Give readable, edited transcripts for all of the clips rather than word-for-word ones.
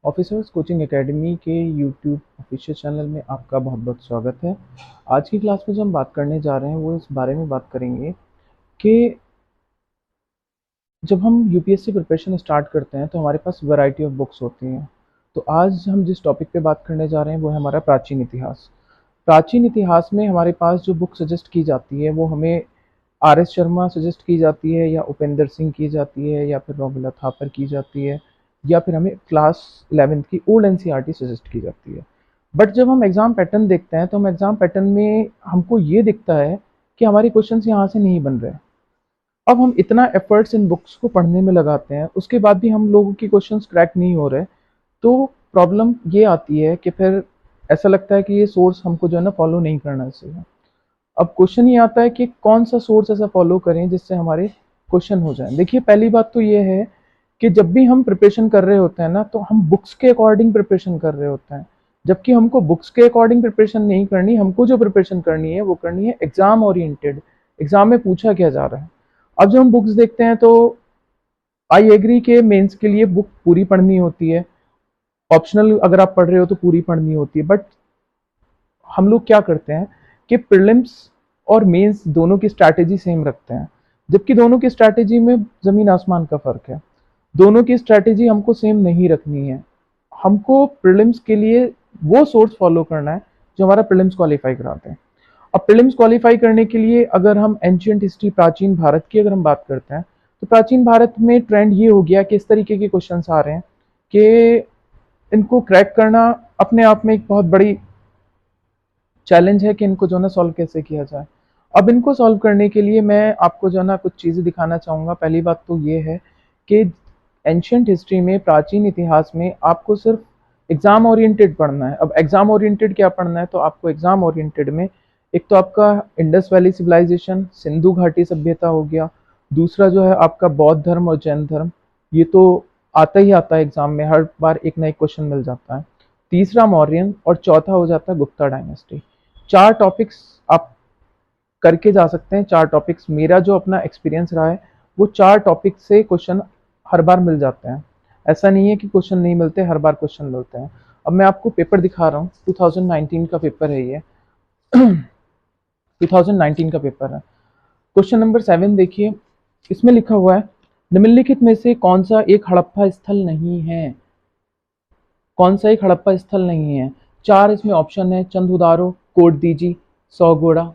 Officers coaching academy के YouTube official channel में आपका बहुत बहुत स्वागत है। आज की क्लास में जो हम बात करने जा रहे हैं वो इस बारे में बात करेंगे कि जब हम यूपीएससी प्रिपरेशन स्टार्ट करते हैं तो हमारे पास वैरायटी ऑफ बुक्स होती हैं। तो आज हम जिस टॉपिक पे बात करने जा रहे हैं वो है हमारा प्राचीन इतिहास। प्राचीन इतिहास में हमारे पास जो बुक सजेस्ट की जाती है वो हमें आर एस शर्मा सजेस्ट की जाती है, या उपेंद्र सिंह की जाती है, या फिर रॉबिला थापर की जाती है, या फिर हमें क्लास 11th की ओल्ड एनसीईआरटी सजेस्ट की जाती है। बट जब हम एग्ज़ाम पैटर्न देखते हैं तो हम एग्ज़ाम पैटर्न में हमको ये दिखता है कि हमारे क्वेश्चंस यहाँ से नहीं बन रहे। अब हम इतना एफर्ट्स इन बुक्स को पढ़ने में लगाते हैं, उसके बाद भी हम लोगों की क्वेश्चंस क्रैक नहीं हो रहे, तो प्रॉब्लम ये आती है कि फिर ऐसा लगता है कि ये सोर्स हमको जो है ना फॉलो नहीं करना चाहिए। अब क्वेश्चन ये आता है कि कौन सा सोर्स ऐसा फॉलो करें जिससे हमारे क्वेश्चन हो जाएं। देखिए, पहली बात तो ये है कि जब भी हम प्रिपरेशन कर रहे होते हैं ना, तो हम बुक्स के अकॉर्डिंग प्रिपरेशन कर रहे होते हैं, जबकि हमको बुक्स के अकॉर्डिंग प्रिपरेशन नहीं करनी। हमको जो प्रिपरेशन करनी है वो करनी है एग्जाम ओरिएंटेड, एग्जाम में पूछा क्या जा रहा है। अब जब हम बुक्स देखते हैं तो आई एग्री के मेंस के लिए बुक पूरी पढ़नी होती है, ऑप्शनल अगर आप पढ़ रहे हो तो पूरी पढ़नी होती है। बट हम लोग क्या करते हैं कि प्रीलिम्स और मेंस दोनों की स्ट्रैटेजी सेम रखते हैं, जबकि दोनों की स्ट्रैटेजी में ज़मीन आसमान का फ़र्क है। दोनों की स्ट्रैटेजी हमको सेम नहीं रखनी है। हमको प्रीलिम्स के लिए वो सोर्स फॉलो करना है जो हमारा प्रीलिम्स क्वालिफाई कराते हैं। अब प्रीलिम्स क्वालिफाई करने के लिए अगर हम एंशियंट हिस्ट्री, प्राचीन भारत की अगर हम बात करते हैं, तो प्राचीन भारत में ट्रेंड ये हो गया कि इस तरीके के क्वेश्चंस आ रहे हैं कि इनको क्रैक करना अपने आप में एक बहुत बड़ी चैलेंज है कि इनको जो है ना सॉल्व कैसे किया जाए। अब इनको सॉल्व करने के लिए मैं आपको जो है ना कुछ चीज़ें दिखाना चाहूँगा। पहली बात तो ये है कि एंशियंट हिस्ट्री में, प्राचीन इतिहास में आपको सिर्फ एग्जाम ओरिएंटेड पढ़ना है। अब एग्जाम ओरिएंटेड क्या पढ़ना है, तो आपको एग्जाम ओरिएंटेड में एक तो आपका इंडस वैली सिविलाइजेशन, सिंधु घाटी सभ्यता हो गया। दूसरा जो है आपका बौद्ध धर्म और जैन धर्म, ये तो आता ही आता है एग्जाम में, हर बार एक ना एक क्वेश्चन मिल जाता है। तीसरा मौर्यन, और चौथा हो जाता है गुप्ता डायनेस्टी। चार टॉपिक्स आप करके जा सकते हैं। चार टॉपिक्स, मेरा जो अपना एक्सपीरियंस रहा है, वो चार टॉपिक से क्वेश्चन हर बार मिल जाते हैं। ऐसा नहीं है कि क्वेश्चन नहीं मिलते, हर बार क्वेश्चन मिलते हैं। अब मैं आपको पेपर दिखा रहा हूँ, 2019 का पेपर है ये। 2019 का पेपर है। क्वेश्चन नंबर 7 देखिए, इसमें लिखा हुआ है निम्नलिखित में से कौन सा एक हड़प्पा स्थल नहीं है। कौन सा एक हड़प्पा स्थल नहीं है। चार इसमें ऑप्शन है, चंदुदारो, कोटदीजी, सौगोड़ा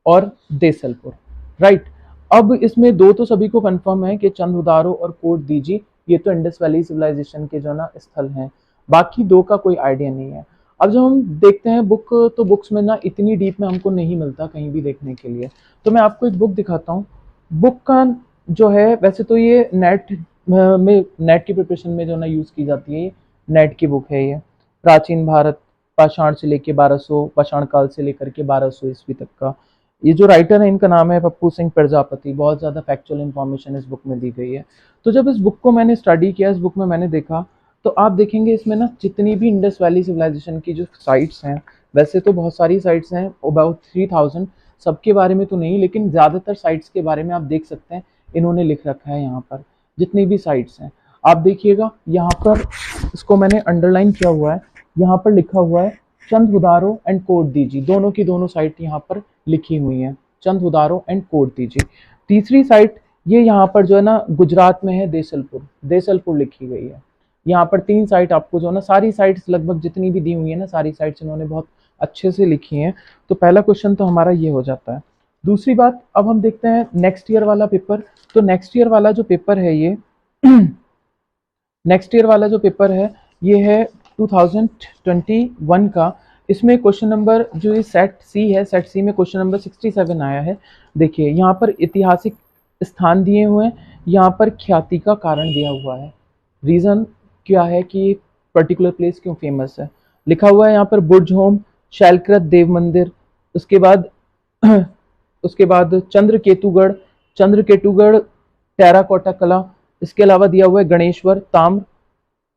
और देसलपुर। राइट। अब इसमें दो तो सभी को कंफर्म है कि चंदुदारो और कोटदीजी ये तो इंडस वैली सिविलाइजेशन के जो ना स्थल हैं। बाकी दो का कोई आइडिया नहीं है। अब जब हम देखते हैं बुक, तो बुक्स में ना इतनी डीप में हमको नहीं मिलता कहीं भी देखने के लिए। तो मैं आपको एक बुक दिखाता हूँ। बुक का जो है, वैसे तो ये में नेट की प्रिपरेशन में जो ना यूज़ की जाती है, नेट की बुक है ये। प्राचीन भारत, पाषाण से लेके 1200, पाषाण काल से लेकर के 1200 ईस्वी तक का। ये जो राइटर है इनका नाम है पप्पू सिंह प्रजापति। बहुत ज़्यादा फैक्चुअल इन्फॉर्मेशन इस बुक में दी गई है। तो जब इस बुक को मैंने स्टडी किया, इस बुक में मैंने देखा, तो आप देखेंगे इसमें ना जितनी भी इंडस वैली सिविलाइजेशन की जो साइट्स हैं, वैसे तो बहुत सारी साइट्स हैं, अबाउट 3000। सबके बारे में तो नहीं, लेकिन ज़्यादातर साइट्स के बारे में आप देख सकते हैं, इन्होंने लिख रखा है यहाँ पर जितनी भी साइट्स हैं। आप देखिएगा यहाँ पर, इसको मैंने अंडरलाइन किया हुआ है, यहाँ पर लिखा हुआ है चंदुदारो एंड कोटदीजी। दोनों की दोनों साइट यहाँ पर लिखी हुई हैं, चंदुदारो एंड कोटदीजी। तीसरी साइट ये यहाँ पर जो है ना गुजरात में है, देसलपुर। देसलपुर लिखी गई है। यहाँ पर तीन साइट आपको जो है ना, सारी साइट्स लगभग जितनी भी दी हुई है ना, सारी साइट्स इन्होंने बहुत अच्छे से लिखी हैं। तो पहला क्वेश्चन तो हमारा ये हो जाता है। दूसरी बात, अब हम देखते हैं नेक्स्ट ईयर वाला पेपर। तो नेक्स्ट ईयर वाला जो पेपर है ये नेक्स्ट ईयर वाला जो पेपर है ये है 2021 का। इसमें क्वेश्चन नंबर जो ये सेट सी है, सेट सी में क्वेश्चन नंबर 67 आया है। देखिए यहाँ पर ऐतिहासिक स्थान दिए हुए हैं, यहाँ पर ख्याति का कारण दिया हुआ है, रीज़न क्या है कि पर्टिकुलर प्लेस क्यों फेमस है। लिखा हुआ है यहाँ पर बुर्ज होम, शैलकृत देव मंदिर, उसके बाद उसके बाद चंद्रकेतुगढ़, चंद्रकेतुगढ़ टेराकोटा कला, इसके अलावा दिया हुआ है गणेश्वर ताम्र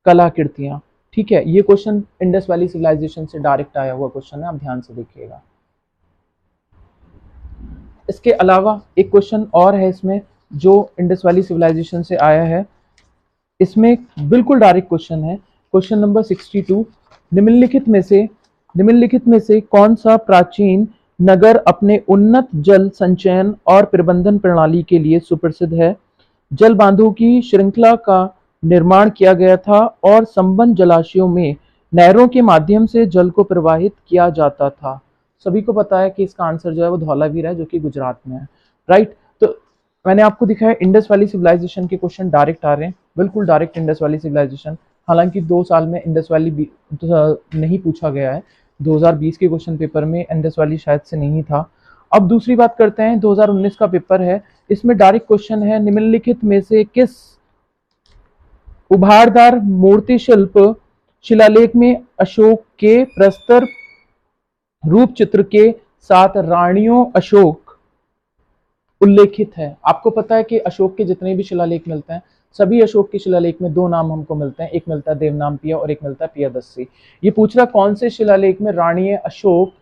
कलाकृतियां। ठीक है, ये क्वेश्चन इंडस वैली सिविलाइजेशन से डायरेक्ट आया हुआ क्वेश्चन है, आप ध्यान से देखिएगा। इसके अलावा एक क्वेश्चन और है इसमें जो इंडस वैली सिविलाइजेशन से आया है। इसमें बिल्कुल डायरेक्ट क्वेश्चन है क्वेश्चन नंबर 62, निम्नलिखित में से कौन सा प्राचीन नगर अपने उन्नत जल संचयन और प्रबंधन प्रणाली के लिए सुप्रसिद्ध है? जल बांधों की श्रृंखला का निर्माण किया गया था और संबंध जलाशयों में नहरों के माध्यम से जल को प्रवाहित किया जाता था। सभी को पता है कि इसका आंसर जो है वो धौलावीर है, जो कि गुजरात में है, राइट। तो मैंने आपको दिखाया इंडस वैली सिविलाइजेशन के क्वेश्चन डायरेक्ट आ रहे हैं, बिल्कुल डायरेक्ट इंडस वैली सिविलाइजेशन। हालांकि 2 साल में इंडस वैली नहीं पूछा गया है, 2020 के क्वेश्चन पेपर में इंडस वैली शायद से नहीं था। अब दूसरी बात करते हैं, 2019 का पेपर है, इसमें डायरेक्ट क्वेश्चन है, निम्नलिखित में से किस उभारदार मूर्ति शिल्प शिलालेख में अशोक के प्रस्तर रूप चित्र के साथ रानियों अशोक उल्लेखित है? आपको पता है कि अशोक के जितने भी शिलालेख मिलते हैं, सभी अशोक के शिलालेख में 2 नाम हमको मिलते हैं, एक मिलता है देवनामपिया और एक मिलता है पियादस्सी। ये पूछ रहा कौन से शिलालेख में रानी अशोक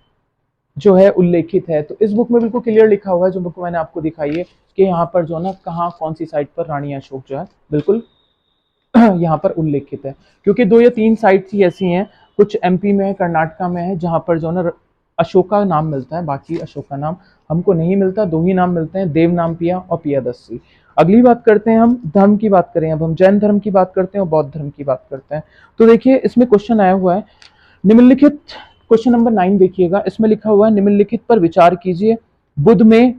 जो है उल्लेखित है। तो इस बुक में बिल्कुल क्लियर लिखा हुआ है, जो बुक मैंने आपको दिखाई है, कि यहाँ पर जो ना कहाँ कौन सी साइट पर रानी अशोक जो है बिल्कुल यहाँ पर उल्लेखित है। क्योंकि 2 या 3 साइट्स ही ऐसी हैं, कुछ एमपी में है, कर्नाटका में है, जहाँ पर जो ना अशोका नाम मिलता है, बाकी अशोका नाम हमको नहीं मिलता। 2 ही नाम मिलते हैं, देवनामपिया और पियादस्सी। अगली बात करते हैं, हम धर्म की बात करें, अब हम जैन धर्म की बात करते हैं और बौद्ध धर्म की बात करते हैं। तो देखिए इसमें क्वेश्चन आया हुआ है, निम्नलिखित क्वेश्चन नंबर 9 देखिएगा, इसमें लिखा हुआ है, निम्नलिखित पर विचार कीजिए। बुद्ध में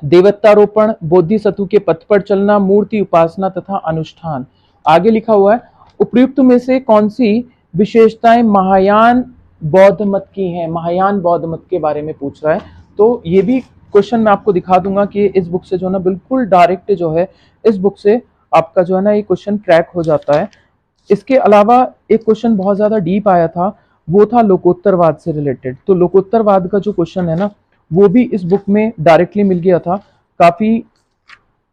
देवत्तारोपण, बोधिसत्व के पथ पर चलना, मूर्ति उपासना तथा अनुष्ठान। आगे लिखा हुआ है, उपयुक्त में से कौन सी विशेषताएं महायान बौद्ध मत की हैं? महायान बौद्ध मत के बारे में पूछ रहा है। तो ये भी क्वेश्चन मैं आपको दिखा दूंगा कि इस बुक से जो ना बिल्कुल डायरेक्ट जो है, इस बुक से आपका जो है ना ये क्वेश्चन क्रैक हो जाता है। इसके अलावा एक क्वेश्चन बहुत ज्यादा डीप आया था, वो था लोकोत्तरवाद से रिलेटेड। तो लोकोत्तरवाद का जो क्वेश्चन है ना, वो भी इस बुक में डायरेक्टली मिल गया था। काफी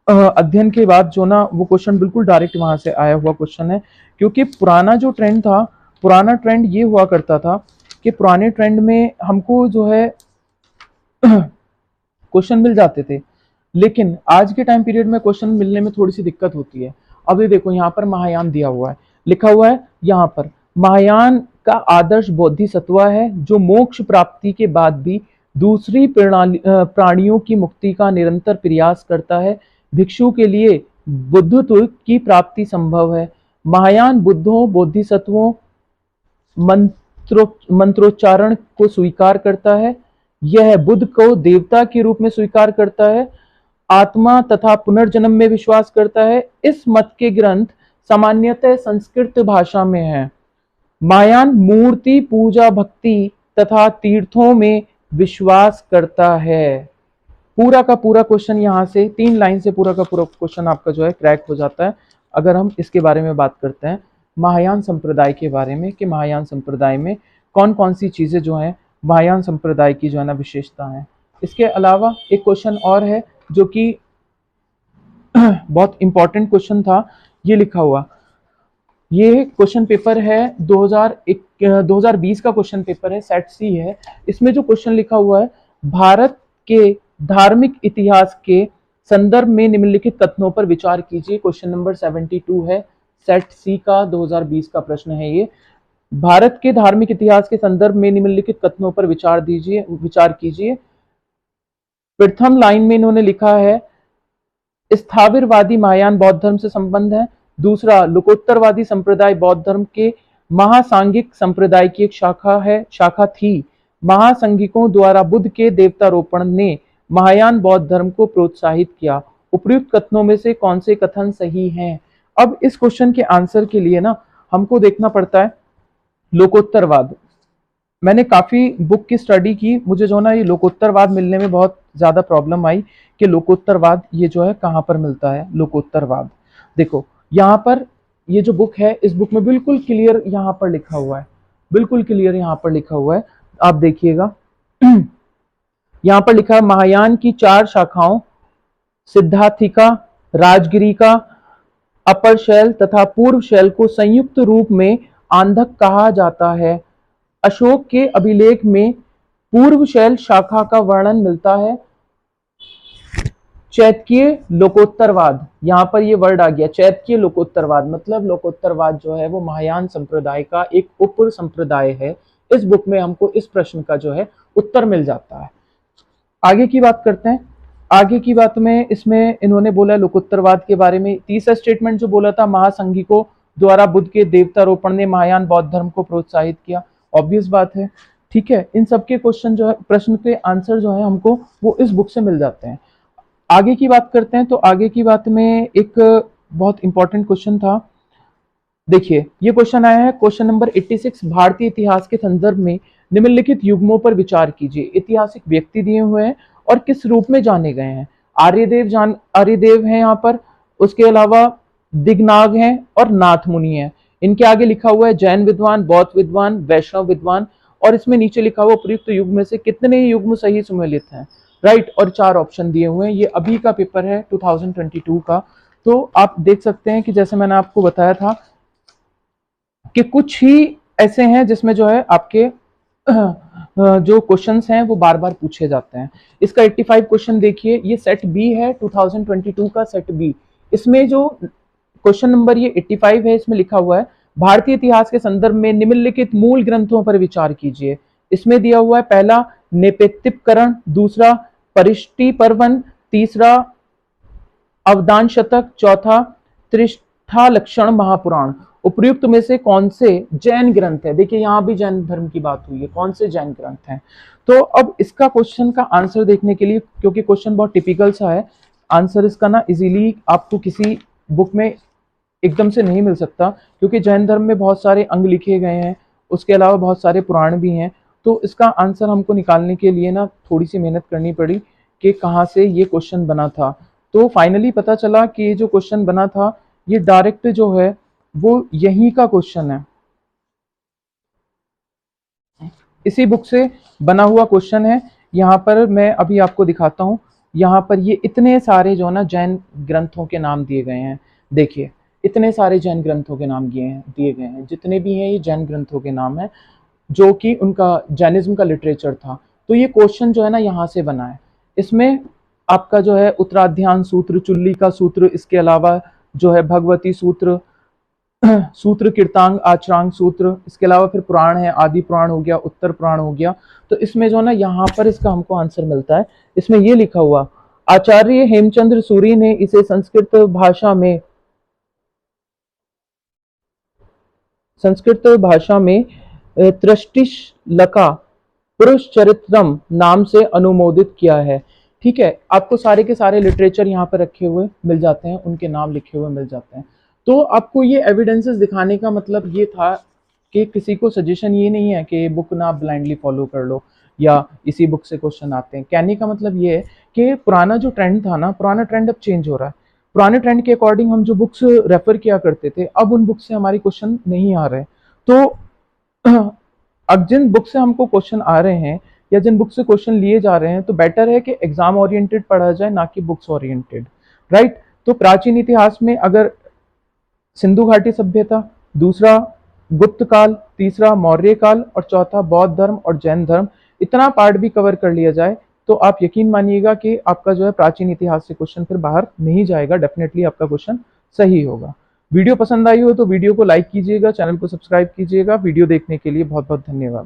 अध्ययन के बाद जो ना वो क्वेश्चन बिल्कुल डायरेक्ट वहां से आया हुआ क्वेश्चन है। क्योंकि पुराना जो ट्रेंड था, पुराना ट्रेंड ये हुआ करता था कि पुराने ट्रेंड में हमको जो है क्वेश्चन मिल जाते थे, लेकिन आज के टाइम पीरियड में क्वेश्चन मिलने में थोड़ी सी दिक्कत होती है। अब ये देखो यहाँ पर महायान दिया हुआ है, लिखा हुआ है यहाँ पर, महायान का आदर्श बोधिसत्व है जो मोक्ष प्राप्ति के बाद भी दूसरी प्राणियों की मुक्ति का निरंतर प्रयास करता है। भिक्षु के लिए बुद्धत्व की प्राप्ति संभव है। महायान बुद्धों बोधिसत्वों मंत्रोच्चारण को स्वीकार करता है। यह बुद्ध को देवता के रूप में स्वीकार करता है, आत्मा तथा पुनर्जन्म में विश्वास करता है। इस मत के ग्रंथ सामान्यतः संस्कृत भाषा में हैं। महायान मूर्ति पूजा भक्ति तथा तीर्थों में विश्वास करता है। पूरा का पूरा क्वेश्चन यहाँ से 3 लाइन से पूरा का पूरा क्वेश्चन आपका जो है क्रैक हो जाता है। अगर हम इसके बारे में बात करते हैं, महायान संप्रदाय के बारे में, कि महायान संप्रदाय में कौन कौन सी चीजें जो हैं महायान संप्रदाय की जो है ना विशेषता है। इसके अलावा एक क्वेश्चन और है जो कि बहुत इंपॉर्टेंट क्वेश्चन था, ये लिखा हुआ, ये क्वेश्चन पेपर है 2020 का क्वेश्चन पेपर है, सेट सी है। इसमें जो क्वेश्चन लिखा हुआ है, भारत के धार्मिक इतिहास के संदर्भ में निम्नलिखित कथनों पर विचार कीजिए। क्वेश्चन नंबर 72 है, सेट सी का 2020 का प्रश्न है ये। भारत के धार्मिक इतिहास के संदर्भ में निम्नलिखित कथनों पर विचार कीजिए। प्रथम लाइन में इन्होंने लिखा है, स्थाविरवादी महायान बौद्ध धर्म से संबंध है। दूसरा, लोकोत्तरवादी संप्रदाय बौद्ध धर्म के महासांगिक संप्रदाय की एक शाखा थी। महासंगिकों द्वारा बुद्ध के देवतारोपण ने महायान बौद्ध धर्म को प्रोत्साहित किया। उपयुक्त कथनों में से कौन से कथन सही हैं? अब इस क्वेश्चन के आंसर के लिए ना हमको देखना पड़ता है लोकोत्तरवाद। मैंने काफी बुक की स्टडी की, मुझे जो ना ये लोकोत्तरवाद मिलने में बहुत ज्यादा प्रॉब्लम आई कि लोकोत्तरवाद ये जो है कहाँ पर मिलता है लोकोत्तरवाद। देखो यहाँ पर ये जो बुक है, इस बुक में बिल्कुल क्लियर यहाँ पर लिखा हुआ है, बिल्कुल क्लियर यहाँ पर लिखा हुआ है, आप देखिएगा। यहाँ पर लिखा है, महायान की 4 शाखाओं सिद्धार्थिका, राजगिरिका, अपर शैल तथा पूर्व शैल को संयुक्त रूप में आंधक कहा जाता है। अशोक के अभिलेख में पूर्व शैल शाखा का वर्णन मिलता है। चैतकीय लोकोत्तरवाद, यहाँ पर ये वर्ड आ गया चैतकीय लोकोत्तरवाद, मतलब लोकोत्तरवाद जो है वो महायान संप्रदाय का एक उप संप्रदाय है। इस बुक में हमको इस प्रश्न का जो है उत्तर मिल जाता है। आगे की बात करते हैं। आगे की बात में इसमें इन्होंने बोला लोकोत्तरवाद के बारे में, तीसरा स्टेटमेंट जो बोला था, महासंघिकों द्वारा बुद्ध के देवतारोपण ने महायान बौद्ध धर्म को प्रोत्साहित किया। ऑब्वियस बात है, ठीक है। इन सबके क्वेश्चन जो है, प्रश्न के आंसर जो है हमको वो इस बुक से मिल जाते हैं। आगे की बात करते हैं। तो आगे की बात में एक बहुत इंपॉर्टेंट क्वेश्चन था। देखिए ये क्वेश्चन आया है, क्वेश्चन नंबर 86, भारतीय इतिहास के संदर्भ में निम्नलिखित युग्मों पर विचार कीजिए। ऐतिहासिक व्यक्ति दिए हुए हैं और किस रूप में जाने गए हैं। आर्यदेव हैं यहाँ पर, उसके अलावा दिगनाग हैं और नाथ मुनि हैं। इनके आगे लिखा हुआ है जैन विद्वान, बौद्ध विद्वान, वैष्णव विद्वान, और इसमें नीचे लिखा हुआ प्रयुक्त युग में से कितने युग्म सही सम्मिलित हैं, राइट। और 4 ऑप्शन दिए हुए हैं। ये अभी का पेपर है 2022 का। तो आप देख सकते हैं कि जैसे मैंने आपको बताया था कि कुछ ही ऐसे हैं जिसमें जो है आपके जो क्वेश्चंस हैं वो बार बार पूछे जाते हैं। इसका 85 क्वेश्चन देखिए, ये सेट बी है 2022 का सेट बी। इसमें जो क्वेश्चन नंबर ये 85 है, इसमें लिखा हुआ है भारतीय इतिहास के संदर्भ में निम्नलिखित मूल ग्रंथों पर विचार कीजिए। इसमें दिया हुआ है पहला नेपेत्तिपकरण, दूसरा परिष्टि पर्वन, तीसरा अवदान शतक, चौथा त्रिष्ठा लक्षण महापुराण। उपयुक्त में से कौन से जैन ग्रंथ है। देखिए यहाँ भी जैन धर्म की बात हुई है, कौन से जैन ग्रंथ हैं। तो अब इसका क्वेश्चन का आंसर देखने के लिए, क्योंकि क्वेश्चन बहुत टिपिकल सा है, आंसर इसका ना इजीली आपको किसी बुक में एकदम से नहीं मिल सकता, क्योंकि जैन धर्म में बहुत सारे अंग लिखे गए हैं, उसके अलावा बहुत सारे पुराण भी हैं। तो इसका आंसर हमको निकालने के लिए ना थोड़ी सी मेहनत करनी पड़ी कि कहाँ से ये क्वेश्चन बना था। तो फाइनली पता चला कि ये जो क्वेश्चन बना था ये डायरेक्ट जो है वो यहीं का क्वेश्चन है, इसी बुक से बना हुआ क्वेश्चन है। यहाँ पर मैं अभी आपको दिखाता हूँ। यहाँ पर ये इतने सारे जो ना जैन ग्रंथों के नाम दिए गए हैं। देखिए इतने सारे जैन ग्रंथों के नाम दिए गए हैं, जितने भी हैं ये जैन ग्रंथों के नाम हैं, जो कि उनका जैनिज्म का लिटरेचर था। तो ये क्वेश्चन जो है ना यहाँ से बना है। इसमें आपका जो है उत्तराध्यान सूत्र, चुल्ली का सूत्र, इसके अलावा जो है भगवती सूत्र, सूत्र कीर्तांग आचरांग सूत्र, इसके अलावा फिर पुराण है, आदि पुराण हो गया, उत्तर पुराण हो गया। तो इसमें जो है ना यहाँ पर इसका हमको आंसर मिलता है। इसमें ये लिखा हुआ, आचार्य हेमचंद्र सूरी ने इसे संस्कृत भाषा में त्रिष्टिलका पुरुष चरित्रम नाम से अनुमोदित किया है। ठीक है, आपको सारे के सारे लिटरेचर यहाँ पर रखे हुए मिल जाते हैं, उनके नाम लिखे हुए मिल जाते हैं। तो आपको ये एविडेंसेस दिखाने का मतलब ये था कि किसी को सजेशन ये नहीं है कि बुक ना ब्लाइंडली फॉलो कर लो या इसी बुक से क्वेश्चन आते हैं। कहने का मतलब ये है कि पुराना जो ट्रेंड था ना, पुराना ट्रेंड अब चेंज हो रहा है। पुराने ट्रेंड के अकॉर्डिंग हम जो बुक्स रेफर किया करते थे, अब उन बुक से हमारे क्वेश्चन नहीं आ रहे। तो अब जिन बुक से हमको क्वेश्चन आ रहे हैं या जिन बुक से क्वेश्चन लिए जा रहे हैं, तो बेटर है कि एग्जाम ओरिएंटेड पढ़ा जाए, ना कि बुक्स ओरिएंटेड, राइट। तो प्राचीन इतिहास में अगर सिंधु घाटी सभ्यता, दूसरा गुप्त काल, तीसरा मौर्य काल और चौथा बौद्ध धर्म और जैन धर्म, इतना पार्ट भी कवर कर लिया जाए तो आप यकीन मानिएगा कि आपका जो है प्राचीन इतिहास से क्वेश्चन फिर बाहर नहीं जाएगा, डेफिनेटली आपका क्वेश्चन सही होगा। वीडियो पसंद आई हो तो वीडियो को लाइक कीजिएगा, चैनल को सब्सक्राइब कीजिएगा। वीडियो देखने के लिए बहुत बहुत धन्यवाद।